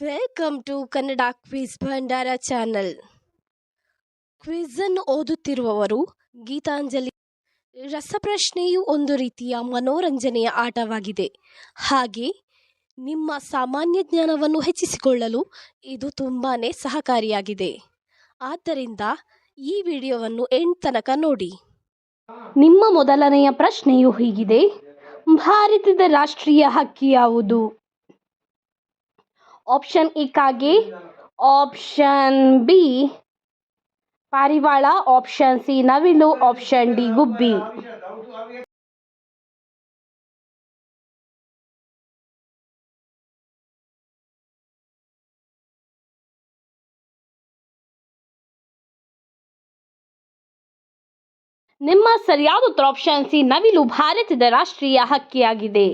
Welcome to Kannada quiz Bhandara channel. Quiz ಅನ್ನು ಓದುತ್ತಿರುವವರು ಗೀತಾಂಜಲಿ. ರಸಪ್ರಶ್ನೆಯು ಒಂದು ರೀತಿಯ ಮನೋರಂಜನೆಯ ಆಟವಾಗಿದೆ. ಹಾಗೆ ನಿಮ್ಮ ಸಾಮಾನ್ಯ ಜ್ಞಾನವನ್ನು ಹೆಚ್ಚಿಸಿಕೊಳ್ಳಲು ಇದು ತುಂಬಾನೇ ಸಹಕಾರಿಯಾಗಿದೆ. ಆದ್ದರಿಂದ ಈ ವಿಡಿಯೋವನ್ನು ಎಂಡ್ ತನಕ ನೋಡಿ. ನಿಮ್ಮ ಮೊದಲನೆಯ ಪ್ರಶ್ನೆಯು ಹೀಗಿದೆ: ಭಾರತದ ರಾಷ್ಟ್ರೀಯ ಹಕ್ಕಿ ಯಾವುದು? ಆಪ್ಷನ್ ಎ ಕಾಗೆ, ಆಪ್ಷನ್ ಬಿ ಪಾರಿವಾಳ, ಆಪ್ಷನ್ ಸಿ ನವಿಲು, ಆಪ್ಷನ್ ಡಿ ಗುಬ್ಬಿ. ನಿಮ್ಮ ಸರಿಯಾದ ಉತ್ತರ ಆಪ್ಷನ್ ಸಿ ನವಿಲು ಭಾರತದ ರಾಷ್ಟ್ರೀಯ ಹಕ್ಕಿಯಾಗಿದೆ.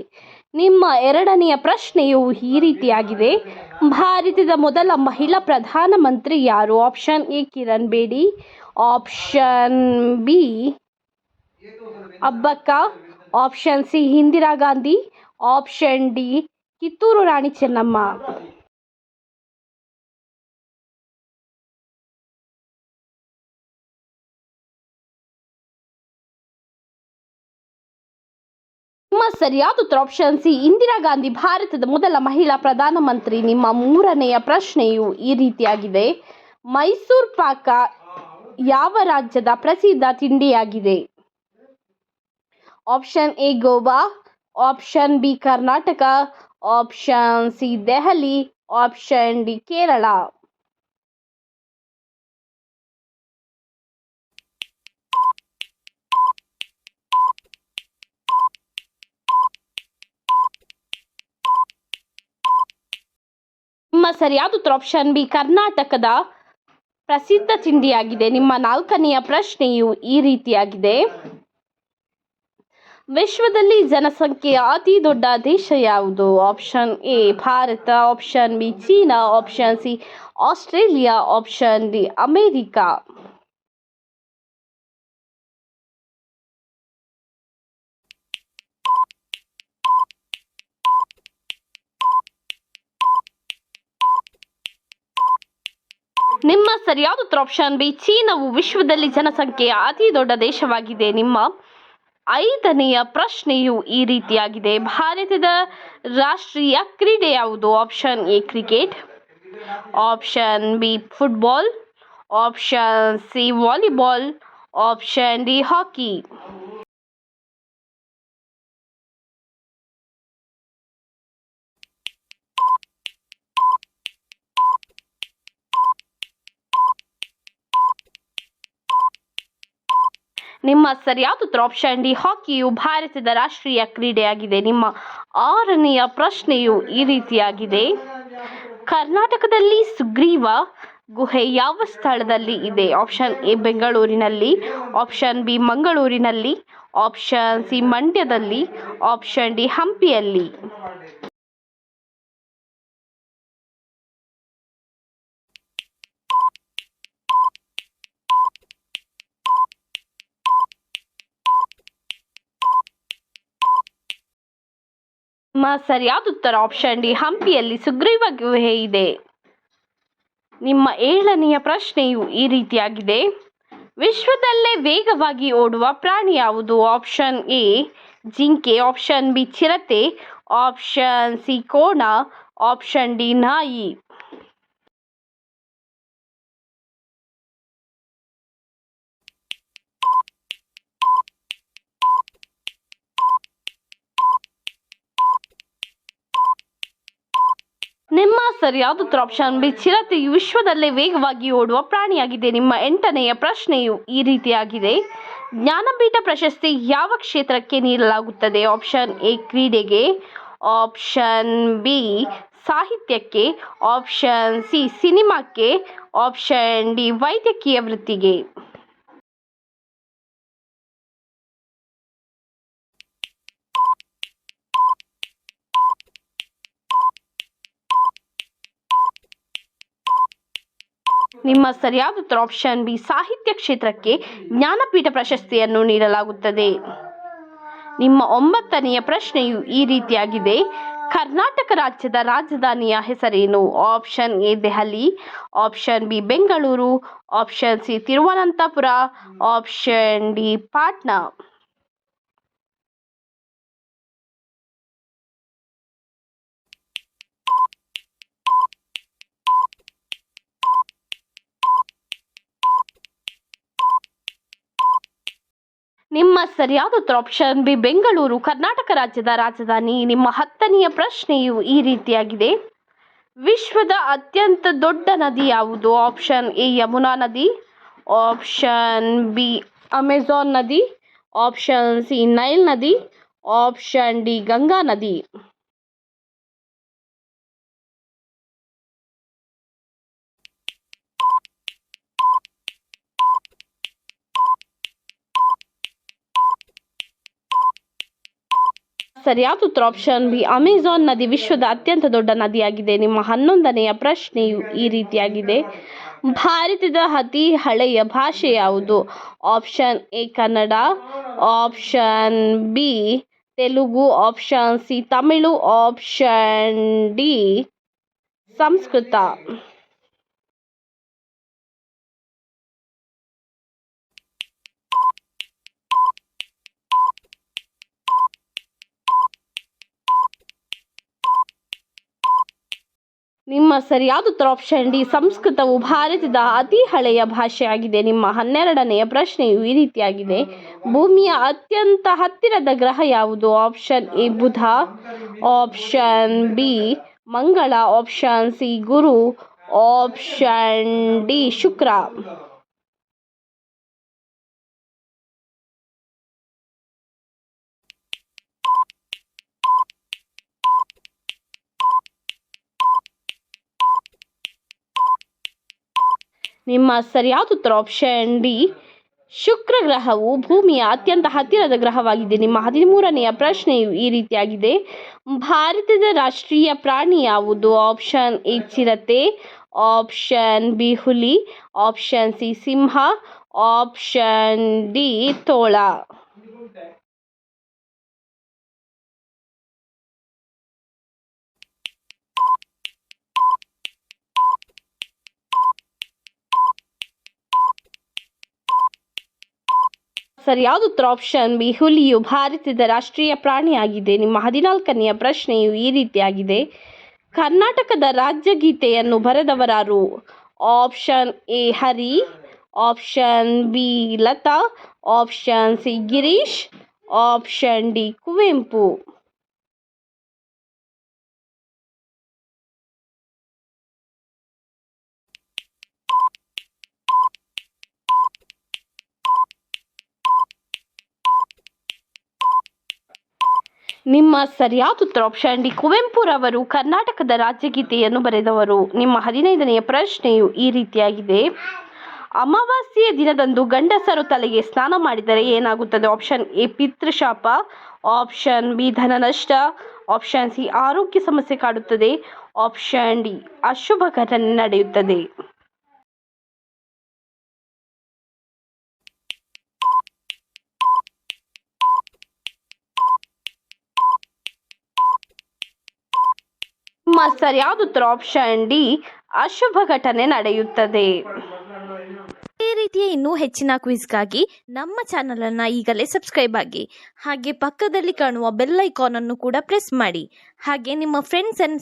ನಿಮ್ಮ ಎರಡನೆಯ ಪ್ರಶ್ನೆಯು ಈ ರೀತಿಯಾಗಿದೆ: ಭಾರತದ ಮೊದಲ ಮಹಿಳಾ ಪ್ರಧಾನಮಂತ್ರಿ ಯಾರು? Option A Kiran Bedi, option B Abbakka, option C Indira Gandhi, option D Kittur Rani Chennamma. ನಿಮ್ಮ ಸರಿಯಾದ ಉತ್ತರ ಆಪ್ಷನ್ ಸಿ ಇಂದಿರಾ ಗಾಂಧಿ ಭಾರತದ ಮೊದಲ ಮಹಿಳಾ ಪ್ರಧಾನಮಂತ್ರಿ. ನಿಮ್ಮ ಮೂರನೆಯ ಪ್ರಶ್ನೆಯು ಈ ರೀತಿಯಾಗಿದೆ: ಮೈಸೂರು ಪಾಕ ಯಾವ ರಾಜ್ಯದ ಪ್ರಸಿದ್ಧ ತಿಂಡಿಯಾಗಿದೆ? Option A Goa, option B Karnataka, option C Delhi, option D Kerala. ನಿಮ್ಮ ಸರಿಯಾದ ಉತ್ತರ ಆಪ್ಷನ್ ಬಿ ಕರ್ನಾಟಕದ ಪ್ರಸಿದ್ಧ ತಿಂಡಿಯಾಗಿದೆ. ನಿಮ್ಮ ನಾಲ್ಕನೆಯ ಪ್ರಶ್ನೆಯು ಈ ರೀತಿಯಾಗಿದೆ: ವಿಶ್ವದಲ್ಲಿ ಜನಸಂಖ್ಯೆಯ ಅತಿ ದೊಡ್ಡ ದೇಶ ಯಾವುದು? Option A Bharat, option B China, option C Australia, option D America. ನಿಮ್ಮ ಸರಿಯಾದ ಉತ್ತರ ಆಪ್ಷನ್ ಬಿ ಚೀನಾವು ವಿಶ್ವದಲ್ಲಿ ಜನಸಂಖ್ಯೆಯ ಅತಿ ದೊಡ್ಡ ದೇಶವಾಗಿದೆ. ನಿಮ್ಮ ಐದನೆಯ ಪ್ರಶ್ನೆಯು ಈ ರೀತಿಯಾಗಿದೆ: ಭಾರತದ ರಾಷ್ಟ್ರೀಯ ಕ್ರೀಡೆ ಯಾವುದು? Option A cricket, option B football, option C volleyball, option D hockey. ನಿಮ್ಮ ಸರಿಯಾದ ಉತ್ತರ ಆಪ್ಷನ್ ಡಿ ಹಾಕಿಯು ಭಾರತದ ರಾಷ್ಟ್ರೀಯ ಕ್ರೀಡೆಯಾಗಿದೆ. ನಿಮ್ಮ ಆರನೆಯ ಪ್ರಶ್ನೆಯು ಈ ರೀತಿಯಾಗಿದೆ: ಕರ್ನಾಟಕದಲ್ಲಿ ಸುಗ್ರೀವ ಗುಹೆ ಯಾವ ಸ್ಥಳದಲ್ಲಿ ಇದೆ? ಆಪ್ಷನ್ ಎ ಬೆಂಗಳೂರಿನಲ್ಲಿ, ಆಪ್ಷನ್ ಬಿ ಮಂಗಳೂರಿನಲ್ಲಿ, ಆಪ್ಷನ್ ಸಿ ಮಂಡ್ಯದಲ್ಲಿ, ಆಪ್ಷನ್ ಡಿ ಹಂಪಿಯಲ್ಲಿ. ನಿಮ್ಮ ಸರಿಯಾದ ಉತ್ತರ ಆಪ್ಷನ್ ಡಿ ಹಂಪಿಯಲ್ಲಿ ಸುಗ್ರೀವ ಗುಹೆ ಇದೆ. ನಿಮ್ಮ ಏಳನೆಯ ಪ್ರಶ್ನೆಯು ಈ ರೀತಿಯಾಗಿದೆ: ವಿಶ್ವದಲ್ಲೇ ವೇಗವಾಗಿ ಓಡುವ ಪ್ರಾಣಿ ಯಾವುದು? ಆಪ್ಷನ್ ಎ ಜಿಂಕೆ, ಆಪ್ಷನ್ ಬಿ ಚಿರತೆ, ಆಪ್ಷನ್ ಸಿ ಕೋಣ, ಆಪ್ಷನ್ ಡಿ ನಾಯಿ. ನಿಮ್ಮ ಸರಿಯಾದ ಉತ್ತರ ಆಪ್ಷನ್ ಬಿ ಚಿರತೆಯು ವಿಶ್ವದಲ್ಲೇ ವೇಗವಾಗಿ ಓಡುವ ಪ್ರಾಣಿಯಾಗಿದೆ. ನಿಮ್ಮ ಎಂಟನೆಯ ಪ್ರಶ್ನೆಯು ಈ ರೀತಿಯಾಗಿದೆ: ಜ್ಞಾನಪೀಠ ಪ್ರಶಸ್ತಿ ಯಾವ ಕ್ಷೇತ್ರಕ್ಕೆ ನೀಡಲಾಗುತ್ತದೆ? ಆಪ್ಷನ್ ಎ ಕ್ರೀಡೆಗೆ, ಆಪ್ಷನ್ ಬಿ ಸಾಹಿತ್ಯಕ್ಕೆ, ಆಪ್ಷನ್ ಸಿ ಸಿನಿಮಾಕ್ಕೆ, ಆಪ್ಷನ್ ಡಿ ವೈದ್ಯಕೀಯ ವೃತ್ತಿಗೆ. ನಿಮ್ಮ ಸರಿಯಾದ ಉತ್ತರ ಆಪ್ಷನ್ ಬಿ ಸಾಹಿತ್ಯ ಕ್ಷೇತ್ರಕ್ಕೆ ಜ್ಞಾನಪೀಠ ಪ್ರಶಸ್ತಿಯನ್ನು ನೀಡಲಾಗುತ್ತದೆ. ನಿಮ್ಮ ಒಂಬತ್ತನೆಯ ಪ್ರಶ್ನೆಯು ಈ ರೀತಿಯಾಗಿದೆ: ಕರ್ನಾಟಕ ರಾಜ್ಯದ ರಾಜಧಾನಿಯ ಹೆಸರೇನು? Option A Delhi, option B Bengaluru, option C Thiruvananthapura, option D Patna. ನಿಮ್ಮ ಸರಿಯಾದ ಉತ್ತರ ಆಪ್ಷನ್ ಬಿ ಬೆಂಗಳೂರು ಕರ್ನಾಟಕ ರಾಜ್ಯದ ರಾಜಧಾನಿ. ನಿಮ್ಮ 10ನೆಯ ಪ್ರಶ್ನೆಯು ಈ ರೀತಿಯಾಗಿದೆ. ವಿಶ್ವದ ಅತ್ಯಂತ ದೊಡ್ಡ ನದಿ ಯಾವುದು? ಆಪ್ಷನ್ ಎ ಯಮುನಾ ನದಿ, ಆಪ್ಷನ್ ಬಿ ಅಮೆಜಾನ್ ನದಿ, ಆಪ್ಷನ್ ಸಿ ನೈಲ್ ನದಿ, ಆಪ್ಷನ್ ಡಿ ಗಂಗಾ ನದಿ. ಸರಿಯಾದ ಉತ್ತರ ಆಪ್ಷನ್ ಬಿ ಅಮೆಜಾನ್ ನದಿ ವಿಶ್ವದ ಅತ್ಯಂತ ದೊಡ್ಡ ನದಿಯಾಗಿದೆ. ನಿಮ್ಮ 11ನೆಯ ಪ್ರಶ್ನೆಯು ಈ ರೀತಿಯಾಗಿದೆ. ಭಾರತದ ಅತಿ ಹಳೆಯ ಭಾಷೆ ಯಾವುದು? Option A Kannada, option B Telugu, option C Tamil, option D Sanskrit. ನಿಮ್ಮ ಸರಿಯಾದ ಉತ್ತರ ಆಪ್ಷನ್ ಡಿ ಸಂಸ್ಕೃತವು ಭಾರತದ ಅತಿ ಹಳೆಯ ಭಾಷೆಯಾಗಿದೆ. ನಿಮ್ಮ 12ನೆಯ ಪ್ರಶ್ನೆಯು ಈ ರೀತಿಯಾಗಿದೆ. ಭೂಮಿಯ ಅತ್ಯಂತ ಹತ್ತಿರದ ಗ್ರಹ ಯಾವುದು? Option A Budha, option B Mangala, option C Guru, option D Shukra. ನಿಮ್ಮ ಸರಿಯಾದ ಉತ್ತರ ಆಪ್ಷನ್ ಡಿ ಶುಕ್ರ ಗ್ರಹವು ಭೂಮಿಯ ಅತ್ಯಂತ ಹತ್ತಿರದ ಗ್ರಹವಾಗಿದೆ. ನಿಮ್ಮ 13ನೆಯ ಪ್ರಶ್ನೆಯು ಈ ರೀತಿಯಾಗಿದೆ. ಭಾರತದ ರಾಷ್ಟ್ರೀಯ ಪ್ರಾಣಿ ಯಾವುದು? ಆಪ್ಷನ್ ಎ ಚಿರತೆ, ಆಪ್ಷನ್ ಬಿ ಹುಲಿ, ಆಪ್ಷನ್ ಸಿ ಸಿಂಹ, ಆಪ್ಷನ್ ಡಿ ತೋಳ. ಸರಿಯಾದ ಉತ್ತರ ಆಪ್ಷನ್ ಬಿ ಹುಲಿಯು ಭಾರತದ ರಾಷ್ಟ್ರೀಯ ಪ್ರಾಣಿಯಾಗಿದೆ. ನಿಮ್ಮ 14ನೆಯ ಪ್ರಶ್ನೆಯು ಈ ರೀತಿಯಾಗಿದೆ. ಕರ್ನಾಟಕದ ರಾಜ್ಯಗೀತೆಯನ್ನು ಬರೆದವರಾರು? Option A Hari, option B Lata, option C Girish, option D Kuvempu. ನಿಮ್ಮ ಸರಿಯಾದ ಉತ್ತರ ಆಪ್ಷನ್ ಡಿ ಕುವೆಂಪುರವರು ಕರ್ನಾಟಕದ ರಾಜ್ಯಗೀತೆಯನ್ನು ಬರೆದವರು. ನಿಮ್ಮ 15ನೆಯ ಪ್ರಶ್ನೆಯು ಈ ರೀತಿಯಾಗಿದೆ. ಅಮಾವಾಸ್ಯೆಯ ದಿನದಂದು ಗಂಡಸರು ತಲೆಗೆ ಸ್ನಾನ ಮಾಡಿದರೆ ಏನಾಗುತ್ತದೆ? ಆಪ್ಷನ್ ಎ ಪಿತೃಶಾಪ, ಆಪ್ಷನ್ ಬಿ ಧನ ನಷ್ಟ, ಆಪ್ಷನ್ ಸಿ ಆರೋಗ್ಯ ಸಮಸ್ಯೆ ಕಾಡುತ್ತದೆ, ಆಪ್ಷನ್ ಡಿ ಅಶುಭ ಘಟನೆ ನಡೆಯುತ್ತದೆ. ನಿಮ್ಮ ಸರಿಯಾದ ಉತ್ತರ ಆಪ್ಷನ್ ಡಿ ಅಶುಭ ಘಟನೆ ನಡೆಯುತ್ತದೆ. ಈ ರೀತಿಯ ಇನ್ನೂ ಹೆಚ್ಚಿನ ಕ್ವಿಜ್ಗಾಗಿ ನಮ್ಮ ಚಾನಲನ್ನು ಈಗಲೇ ಸಬ್ಸ್ಕ್ರೈಬ್ ಆಗಿ, ಹಾಗೆ ಪಕ್ಕದಲ್ಲಿ ಕಾಣುವ ಬೆಲ್ ಐಕಾನ್ ಅನ್ನು ಕೂಡ ಪ್ರೆಸ್ ಮಾಡಿ. ಹಾಗೆ ನಿಮ್ಮ ಫ್ರೆಂಡ್ಸ್ ಅಂಡ್